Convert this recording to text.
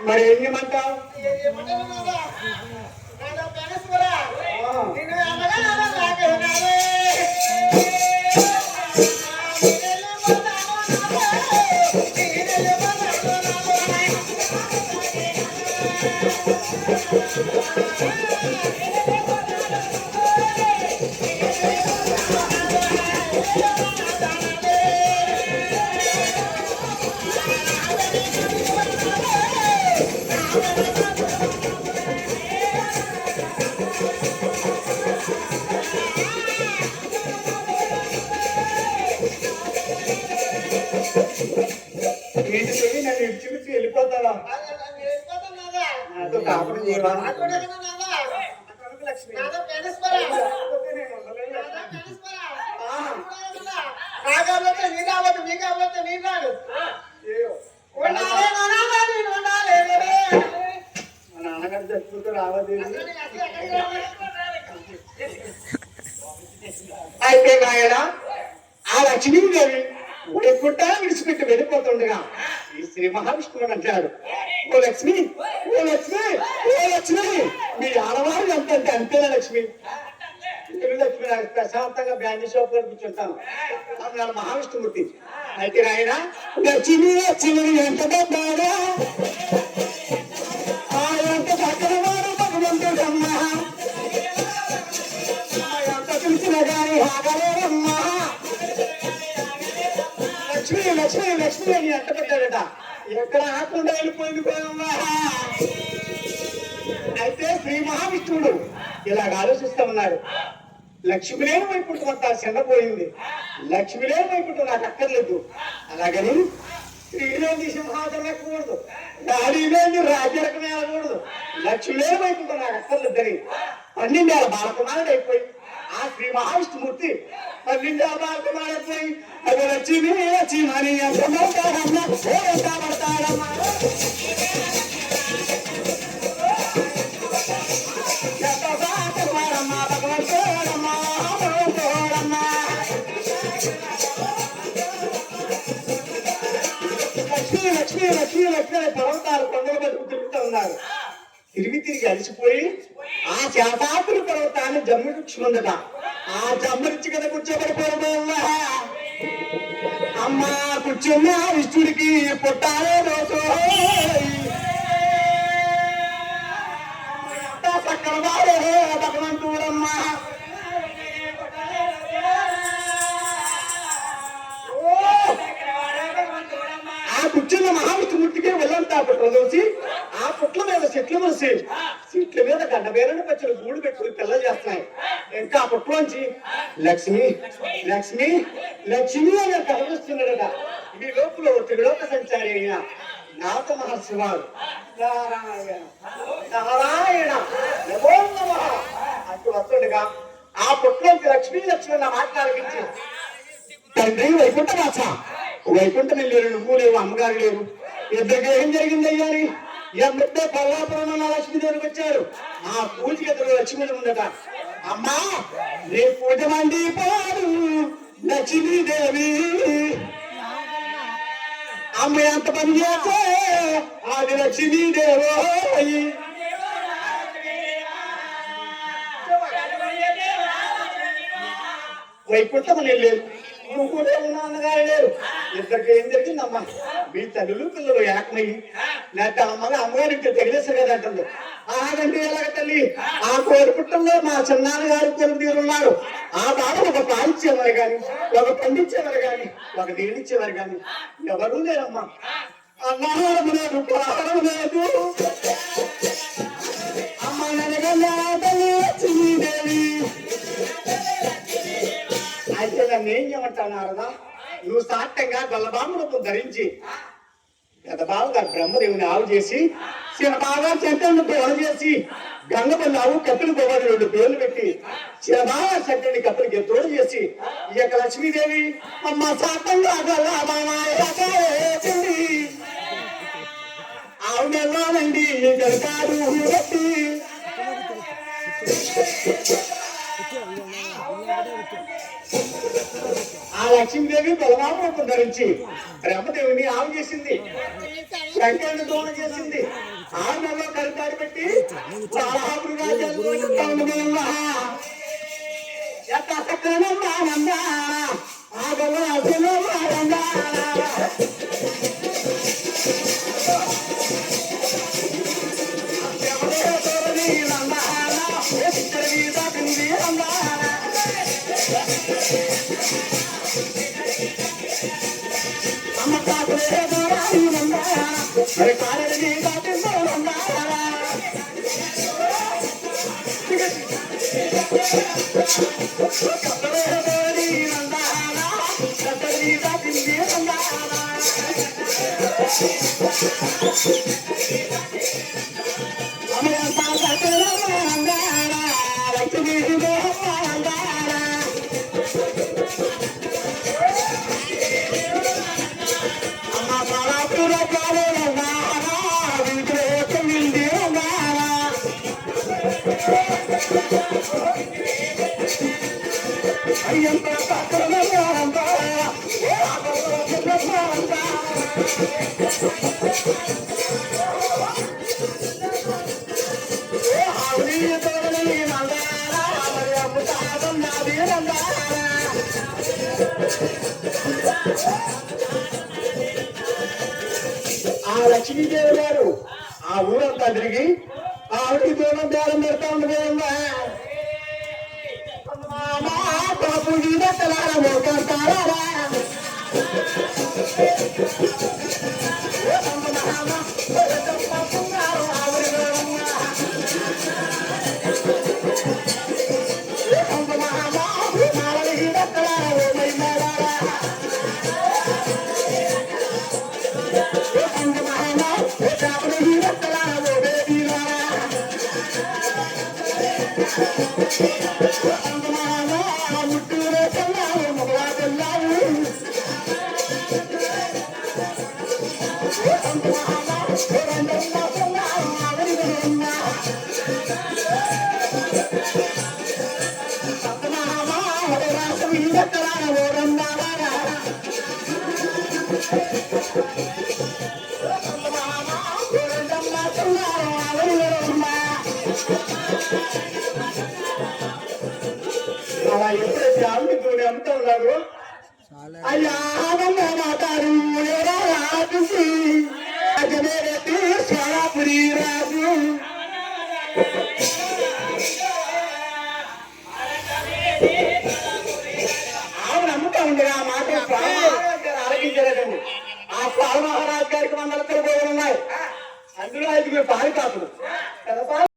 మరి ఏం చేయమంటావు? నన్ను చూసి వెళ్ళిపోతావా? నాతో కాపురం చేయవా? మా నాన్నగారు చచ్చిపోతే రావద్దు. అయితే నాయన ఆ లక్ష్మీదేవి వైకుంఠ విడిచిపెట్టి వెళ్ళిపోతుండగా ఈ శ్రీ మహావిష్ణువుని అంటాడు, ఓ లక్ష్మి, ఓ లక్ష్మి, ఓ లక్ష్మి, మీ ఆడవాళ్ళు అంతే అంతేనా లక్ష్మి? లక్ష్మి నాకు ప్రశాంతంగా బ్యాండీ షాప్ లో కూర్చుంటాను అన్నాడు మహావిష్ణుమూర్తి. అయితే ఆయన లక్ష్మి లక్ష్మి ఎంత పెద్దాడా ఎంత చక్కని వాడు భగవంతుడమ్మా, ఎంత పిలిచిన గాని ఆగలేదమ్మా. లక్ష్మి లక్ష్మి లక్ష్మి అని ఎంత పెట్టాడట, ఎక్కడ ఆకుండా వెళ్ళిపోయింది పోయమ్మా. అయితే శ్రీ మహావిష్ణువుడు ఇలాగ ఆలోచిస్తూ ఉన్నాడు, లక్ష్మి లేని వైపుంటూ అంతా చిన్నపోయింది, లక్ష్మి లేని వైపుంటూ నాకు అక్కర్లేదు. అలాగని స్త్రీలేని సింహాసనం ఎక్కకూడదు, గాలి లేని రాజ్యరకం వెళ్ళకూడదు, లక్ష్మి లేని వైపుంటూ నాకు అక్కర్లేదని 12 ఏళ్ళ బాలకుమారుడు అయిపోయి ఆ శ్రీ మహావిష్ణుమూర్తి 12 ఏళ్ళ బాలకుమారుడైపోయి అది లక్ష్మి లక్ష్మని పడతాడమ్మా. లక్ష్మి లక్ష్మి లక్ష్మి లక్ష్మి పర్వతాలు కొండల బతుకు తిరుగుతూ ఉన్నారు. తిరిగి అలసిపోయి ఆ శాతాపురి పర్వతాన్ని జమ్మి వృక్షం ఉందట, ఆ జమ్మరిచ్చి కదా కూర్చోబడిపోవడం. అమ్మా కూర్చున్న విష్ణుడికి పుట్టాలే రోజు సక్కరవాడే భగవంతుడమ్మా. ఆ కూర్చున్న మహావిష్ణుమూర్తికి వెళ్ళంతా పుట్ల దోసి ఆ పుట్ల మీద చెట్లు మనిషి చెట్ల మీద గడ్డబేరని పచ్చలు గూడు పెట్టుకుని పిల్ల చేస్తున్నాయి. ఇంకా ఆ పుట్లోంచి లక్ష్మి లక్ష్మి లక్ష్మి అని కనిపిస్తున్నాడట. ఈ లోపల త్రిలోక సంచారి అయిన నారద మహర్షి వారు నారాయణ నారాయణ నమో నమః అంటూ వస్తుండగా ఆ పుట్లోంచి లక్ష్మీ లక్ష్మి అన్న మాట్లాడించి, తండ్రి వైకుంఠవాస, వైకుంఠం వెళ్ళారు, నువ్వు లేవు, అమ్మగారు లేరు, ఇద్దరికి ఏం జరిగింది అయ్యాని ఎమ్మటే పల్లాపురం లక్ష్మీదేవికి వచ్చారు. ఆ పూజకి ఎదురు లక్ష్మీదేవి ఉందట. అమ్మా నీ పూజ మండి పోరు లక్ష్మీదేవి, అమ్మ ఎంత పని చేస్తే అది లక్ష్మీదేవో. వైకుంఠం వెళ్ళారు, నువ్వు కూడా అన్నగారు లేరు, ఇద్దరికి ఏం జరిగిందమ్మా? మీ తల్లులు పిల్లలు ఏకమయ్యి లేకపోతే అమ్మగారు ఇంకా తెలియదు కదంటుంది. ఆగంటే ఎలాగ తల్లి, ఆ కోరుపుట్టంలో మా చిన్నాన్నగారు కొలువు తీరున్నారు. ఆ బాధ ఒక పాలిచ్చేవారు కానీ, ఒక పండించేవారు కానీ, ఒక నీళ్ళిచ్చేవారు కానీ ఎవరూ లేరమ్మా. అన్నాహారం లేదు, ఆహారం లేదు. అమ్మ ననగల్లా తల్లి ఏమంటావు నారదా, నువ్వు సాట్టంగా గొల్లబాంబు రూపం ధరించి పెద్దబాబు గారు బ్రహ్మదేవుని ఆవు చేసి చిన్నబాగా చెంటను దోహ చేసి గంగపల్లి ఆవు కప్పులు పోవాలి 2 పేర్లు పెట్టి చిన్నబాగా చెంటని కప్పులకి తోడు చేసి ఈ యొక్క లక్ష్మీదేవి అమ్మ సాట్టంగా ఆవు నెలలోనండి గడకారు పెట్టి ఆ లక్ష్మీదేవి బలరామ రూపం ధరించి బ్రహ్మదేవుని ఆవు చేసింది, శంకరుని దోణ చేసింది, 6 నెలలో కరికాడు పెట్టి ఆ లక్ష్మీదేవి గారు ఆ ఊరంతా తిరిగి ఆవిడికి దూరం బేరం పెడతా ఉండదు అలా ఎప్పుడైతే ఆవిడతోనే అమ్ముతా ఉన్నారు అయ్యా మాతారు సోలాపురి రాజు ఆవిడ అమ్ముతా ఉండగా ఆ మాట ఆలకించలేదండి. ఆ పాల మహారాజు గారికి 100 ఉన్నాయి, అందులో 5 పారికాపులు.